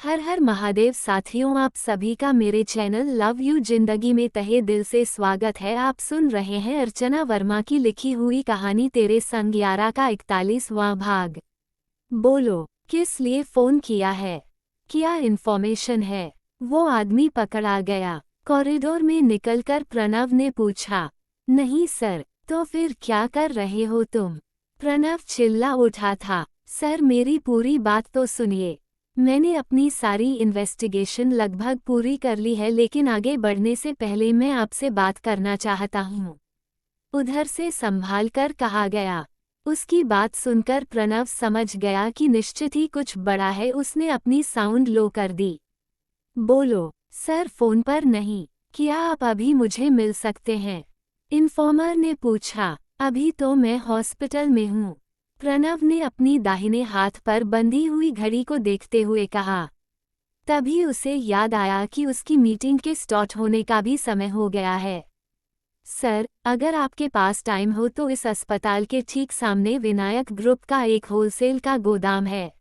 हर हर महादेव साथियों, आप सभी का मेरे चैनल लव यू जिंदगी में तहे दिल से स्वागत है। आप सुन रहे हैं अर्चना वर्मा की लिखी हुई कहानी तेरे संग 11 का 41वां भाग। बोलो, किस लिए फोन किया है? क्या इन्फॉर्मेशन है? वो आदमी पकड़ा गया? कॉरिडोर में निकलकर प्रणव ने पूछा। नहीं सर। तो फिर क्या कर रहे हो तुम? प्रणव चिल्ला उठा था। सर, मेरी पूरी बात तो सुनिए। मैंने अपनी सारी इन्वेस्टिगेशन लगभग पूरी कर ली है, लेकिन आगे बढ़ने से पहले मैं आपसे बात करना चाहता हूँ, उधर से संभाल कर कहा गया। उसकी बात सुनकर प्रणव समझ गया कि निश्चित ही कुछ बड़ा है। उसने अपनी साउंड लो कर दी। बोलो। सर, फोन पर नहीं। क्या आप अभी मुझे मिल सकते हैं? इन्फॉर्मर ने पूछा। अभी तो मैं हॉस्पिटल में हूँ, प्रणव ने अपनी दाहिने हाथ पर बंधी हुई घड़ी को देखते हुए कहा। तभी उसे याद आया कि उसकी मीटिंग के स्टार्ट होने का भी समय हो गया है। सर, अगर आपके पास टाइम हो तो इस अस्पताल के ठीक सामने विनायक ग्रुप का एक होलसेल का गोदाम है।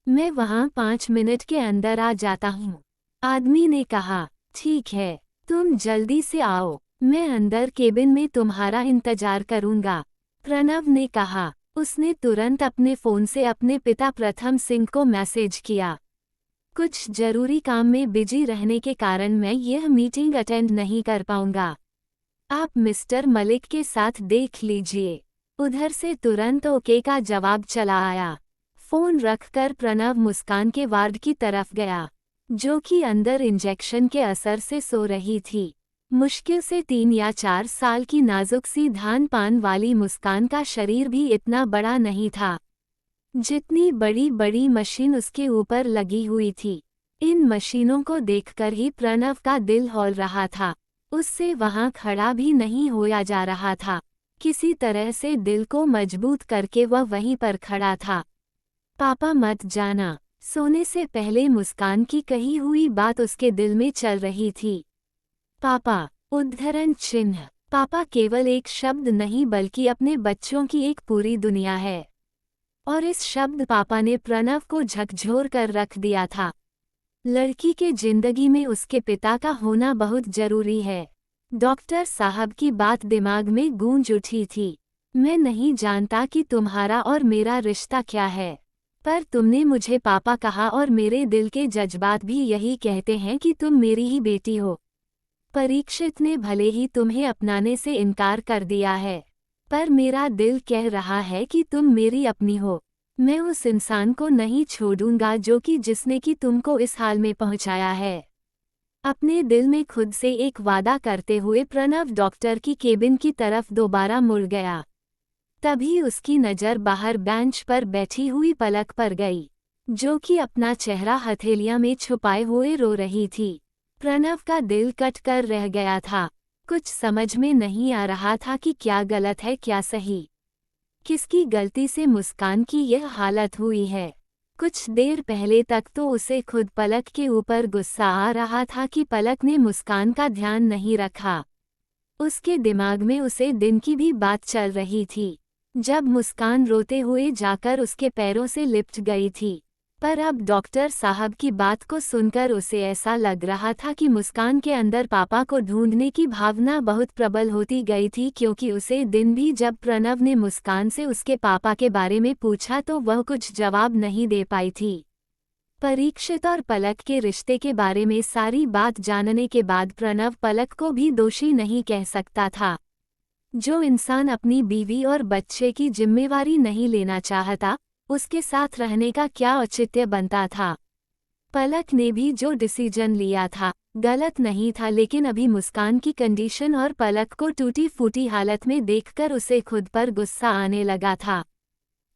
मैं वहाँ 5 मिनट के अंदर आ जाता हूँ, आदमी ने कहा। ठीक है, तुम जल्दी से आओ, मैं अंदर केबिन में तुम्हारा इंतजार करूँगा, प्रणव ने कहा। उसने तुरंत अपने फ़ोन से अपने पिता प्रथम सिंह को मैसेज किया। कुछ जरूरी काम में बिजी रहने के कारण मैं यह मीटिंग अटेंड नहीं कर पाऊंगा। आप मिस्टर मलिक के साथ देख लीजिए। उधर से तुरंत ओके का जवाब चला आया। फ़ोन रखकर प्रणव मुस्कान के वार्ड की तरफ गया, जो कि अंदर इंजेक्शन के असर से सो रही थी। मुश्किल से 3 या 4 साल की नाजुक सी धान पान वाली मुस्कान का शरीर भी इतना बड़ा नहीं था जितनी बड़ी बड़ी मशीन उसके ऊपर लगी हुई थी। इन मशीनों को देखकर ही प्रणव का दिल हौल रहा था। उससे वहां खड़ा भी नहीं होया जा रहा था। किसी तरह से दिल को मजबूत करके वह वहीं पर खड़ा था। पापा मत जाना, सोने से पहले मुस्कान की कही हुई बात उसके दिल में चल रही थी। पापा, उद्धरण चिन्ह। पापा केवल एक शब्द नहीं बल्कि अपने बच्चों की एक पूरी दुनिया है। और इस शब्द पापा ने प्रणव को झकझोर कर रख दिया था। लड़की के जिंदगी में उसके पिता का होना बहुत जरूरी है। डॉक्टर साहब की बात दिमाग में गूंज उठी थी। मैं नहीं जानता कि तुम्हारा और मेरा रिश्ता क्या है, पर तुमने मुझे पापा कहा और मेरे दिल के जज्बात भी यही कहते हैं कि तुम मेरी ही बेटी हो। परीक्षित ने भले ही तुम्हें अपनाने से इनकार कर दिया है, पर मेरा दिल कह रहा है कि तुम मेरी अपनी हो। मैं उस इंसान को नहीं छोड़ूंगा जो कि जिसने कि तुमको इस हाल में पहुंचाया है। अपने दिल में खुद से एक वादा करते हुए प्रणव डॉक्टर की केबिन की तरफ दोबारा मुड़ गया। तभी उसकी नज़र बाहर बेंच पर बैठी हुई पलक पर गई, जो कि अपना चेहरा हथेलियां में छुपाए हुए रो रही थी। प्रणव का दिल कट कर रह गया था। कुछ समझ में नहीं आ रहा था कि क्या गलत है क्या सही। किसकी गलती से मुस्कान की यह हालत हुई है? कुछ देर पहले तक तो उसे खुद पलक के ऊपर गुस्सा आ रहा था कि पलक ने मुस्कान का ध्यान नहीं रखा। उसके दिमाग में उसे दिन की भी बात चल रही थी, जब मुस्कान रोते हुए जाकर उसके पैरों से लिपट गई थी। पर अब डॉक्टर साहब की बात को सुनकर उसे ऐसा लग रहा था कि मुस्कान के अंदर पापा को ढूंढने की भावना बहुत प्रबल होती गई थी, क्योंकि उसे दिन भी जब प्रणव ने मुस्कान से उसके पापा के बारे में पूछा तो वह कुछ जवाब नहीं दे पाई थी। परीक्षित और पलक के रिश्ते के बारे में सारी बात जानने के बाद प्रणव पलक को भी दोषी नहीं कह सकता था। जो इंसान अपनी बीवी और बच्चे की जिम्मेवारी नहीं लेना चाहता, उसके साथ रहने का क्या औचित्य बनता था? पलक ने भी जो डिसीजन लिया था गलत नहीं था, लेकिन अभी मुस्कान की कंडीशन और पलक को टूटी फूटी हालत में देखकर उसे खुद पर गुस्सा आने लगा था।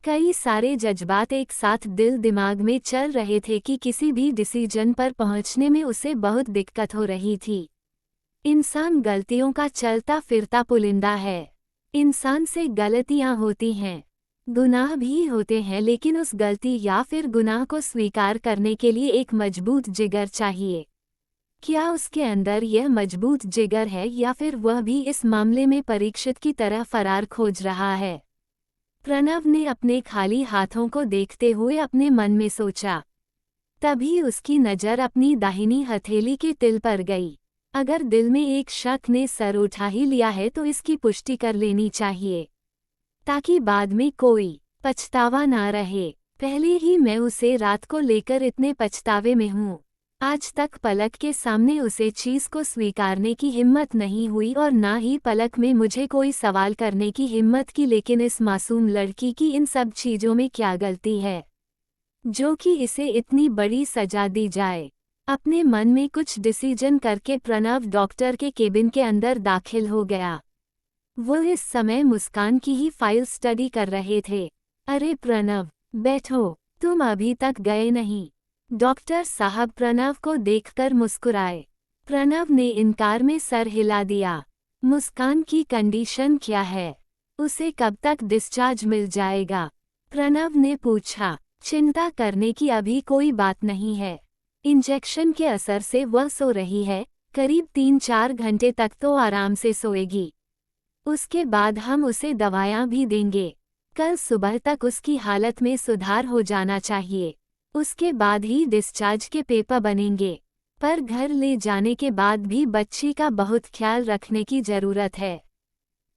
कई सारे जज्बात एक साथ दिल दिमाग में चल रहे थे कि किसी भी डिसीजन पर पहुंचने में उसे बहुत दिक्कत हो रही थी। इंसान गलतियों का चलता फिरता पुलिंदा है। इंसान से गलतियां होती हैं, गुनाह भी होते हैं, लेकिन उस गलती या फिर गुनाह को स्वीकार करने के लिए एक मजबूत जिगर चाहिए। क्या उसके अंदर यह मजबूत जिगर है, या फिर वह भी इस मामले में परीक्षित की तरह फरार खोज रहा है? प्रणव ने अपने खाली हाथों को देखते हुए अपने मन में सोचा। तभी उसकी नज़र अपनी दाहिनी हथेली के तिल पर गई। अगर दिल में एक शक ने सर उठा ही लिया है तो इसकी पुष्टि कर लेनी चाहिए, ताकि बाद में कोई पछतावा ना रहे। पहले ही मैं उसे रात को लेकर इतने पछतावे में हूँ। आज तक पलक के सामने उसे चीज़ को स्वीकारने की हिम्मत नहीं हुई और ना ही पलक में मुझे कोई सवाल करने की हिम्मत की, लेकिन इस मासूम लड़की की इन सब चीज़ों में क्या गलती है जो कि इसे इतनी बड़ी सजा दी जाए। अपने मन में कुछ डिसीजन करके प्रणव डॉक्टर के केबिन के अंदर दाखिल हो गया। वो इस समय मुस्कान की ही फाइल स्टडी कर रहे थे। अरे प्रणव, बैठो, तुम अभी तक गए नहीं। डॉक्टर साहब प्रणव को देखकर मुस्कुराए। प्रणव ने इनकार में सर हिला दिया। मुस्कान की कंडीशन क्या है? उसे कब तक डिस्चार्ज मिल जाएगा? प्रणव ने पूछा। चिंता करने की अभी कोई बात नहीं है। इंजेक्शन के असर से वह सो रही है, करीब 3-4 घंटे तक तो आराम से सोएगी। उसके बाद हम उसे दवायां भी देंगे। कल सुबह तक उसकी हालत में सुधार हो जाना चाहिए। उसके बाद ही डिस्चार्ज के पेपर बनेंगे। पर घर ले जाने के बाद भी बच्ची का बहुत ख्याल रखने की जरूरत है,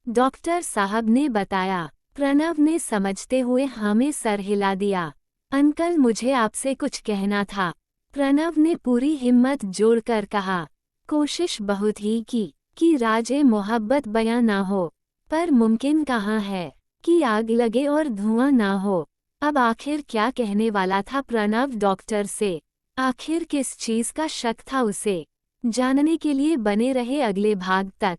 डॉक्टर साहब ने बताया। प्रणव ने समझते हुए हाँ में सर हिला दिया। अंकल, मुझे आपसे कुछ कहना था, प्रणव ने पूरी हिम्मत जोड़कर कहा। कोशिश बहुत ही की कि राज़े मोहब्बत बयां ना हो, पर मुमकिन कहाँ है कि आग लगे और धुआं ना हो। अब आखिर क्या कहने वाला था प्रणव डॉक्टर से? आखिर किस चीज़ का शक था उसे? जानने के लिए बने रहे अगले भाग तक।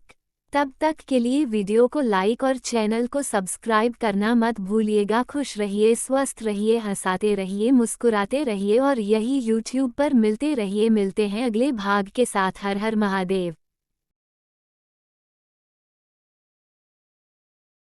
तब तक के लिए वीडियो को लाइक और चैनल को सब्सक्राइब करना मत भूलिएगा। खुश रहिए, स्वस्थ रहिए, हंसाते रहिए, मुस्कुराते रहिए और यही यूट्यूब पर मिलते रहिए। मिलते हैं अगले भाग के साथ। हर हर महादेव।